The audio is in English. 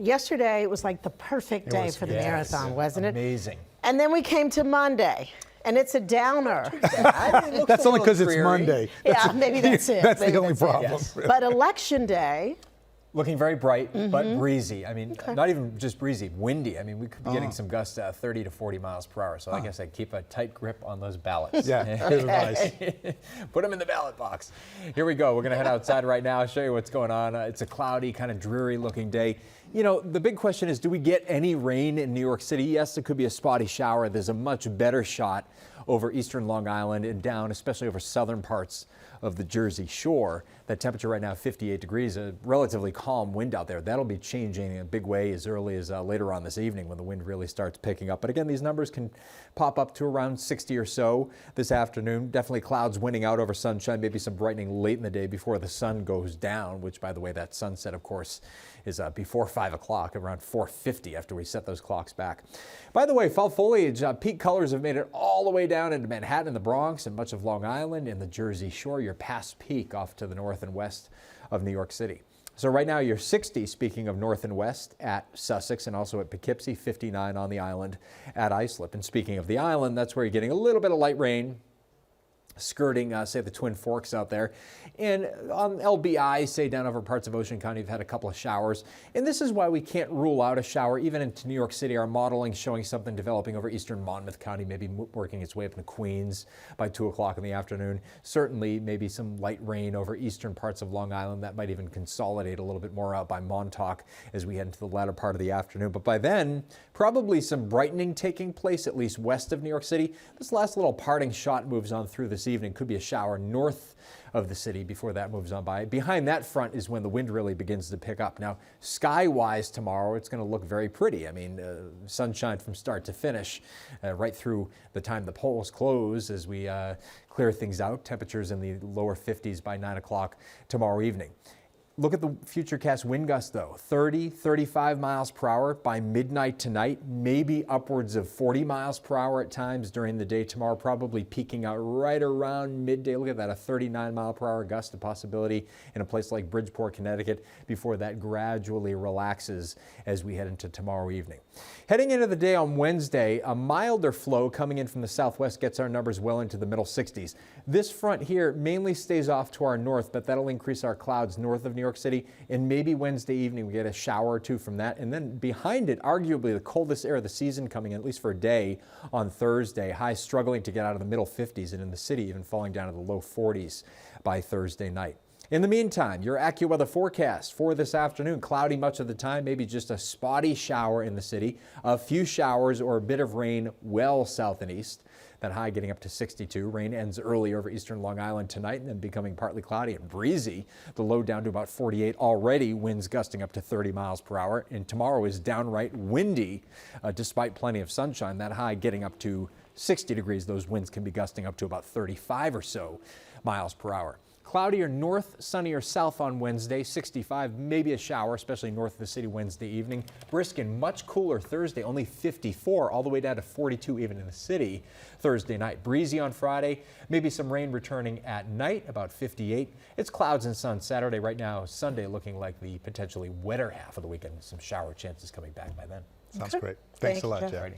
yesterday it was like the perfect day for the marathon, wasn't it? Amazing. And then we came to Monday, and it's a downer. That's only because it's Monday. Yeah, maybe that's it. That's Maybe the only problem. Yes. But election day, Looking very bright, but breezy. I mean, not even just breezy, windy. I mean, we could be getting some gusts 30 to 40 miles per hour. So I guess I'd keep a tight grip on those ballots. Yeah, here's advice. Put them in the ballot box. Here we go. We're going to head outside right now, show you what's going on. It's a cloudy, kind of dreary looking day. You know, the big question is, do we get any rain in New York City? Yes, it could be a spotty shower. There's a much better shot over eastern Long Island and down, especially over southern parts of the Jersey Shore. That temperature right now, 58 degrees, a relatively calm wind out there. That'll be changing in a big way as early as later on this evening when the wind really starts picking up. But again, these numbers can pop up to around 60 or so this afternoon. Definitely clouds winning out over sunshine, maybe some brightening late in the day before the sun goes down, which, by the way, that sunset, of course, is before 5 o'clock, around 4:50 after we set those clocks back. By the way, fall foliage, peak colors have made it all the way down into Manhattan and the Bronx and much of Long Island and the Jersey Shore. You're past peak off to the north and west of New York City. So right now you're 60, speaking of north and west, at Sussex and also at Poughkeepsie, 59 on the island at Islip. And speaking of the island, that's where you're getting a little bit of light rain skirting, say, the Twin Forks out there. And on LBI, say, down over parts of Ocean County, you've had a couple of showers. And this is why we can't rule out a shower, even into New York City. Our modeling showing something developing over eastern Monmouth County, maybe working its way up into Queens by 2 o'clock in the afternoon. Certainly, maybe some light rain over eastern parts of Long Island. That might even consolidate a little bit more out by Montauk as we head into the latter part of the afternoon. But by then, probably some brightening taking place, at least west of New York City. This last little parting shot moves on through this evening. Could be a shower north of the city before that moves on by. Behind that front is when the wind really begins to pick up. Now, sky-wise tomorrow, it's going to look very pretty. I mean, sunshine from start to finish, right through the time the polls close as we clear things out. Temperatures in the lower 50s by 9 o'clock tomorrow evening. Look at the futurecast wind gusts, though. 30, 35 miles per hour by midnight tonight, maybe upwards of 40 miles per hour at times during the day tomorrow, probably peaking out right around midday. Look at that, a 39 mile per hour gust, a possibility in a place like Bridgeport, Connecticut, before that gradually relaxes as we head into tomorrow evening. Heading into the day on Wednesday, a milder flow coming in from the southwest gets our numbers well into the middle 60s. This front here mainly stays off to our north, but that'll increase our clouds north of New York City, and maybe Wednesday evening we get a shower or two from that. And then behind it, arguably the coldest air of the season coming in, at least for a day, on Thursday. Highs struggling to get out of the middle 50s, and in the city even falling down to the low 40s by Thursday night. In the meantime, your AccuWeather forecast for this afternoon: cloudy much of the time, maybe just a spotty shower in the city, a few showers or a bit of rain well south and east. That high getting up to 62. Rain ends early over eastern Long Island tonight and then becoming partly cloudy and breezy. The low down to about 48 already, winds gusting up to 30 miles per hour. And tomorrow is downright windy despite plenty of sunshine. That high getting up to 60 degrees. Those winds can be gusting up to about 35 or so miles per hour. Cloudier north, sunnier south on Wednesday, 65, maybe a shower, especially north of the city Wednesday evening. Brisk and much cooler Thursday, only 54, all the way down to 42 even in the city Thursday night. Breezy on Friday, maybe some rain returning at night, about 58. It's clouds and sun Saturday. Right now, Sunday looking like the potentially wetter half of the weekend. Some shower chances coming back by then. Sounds great. Thanks a lot, Jeff.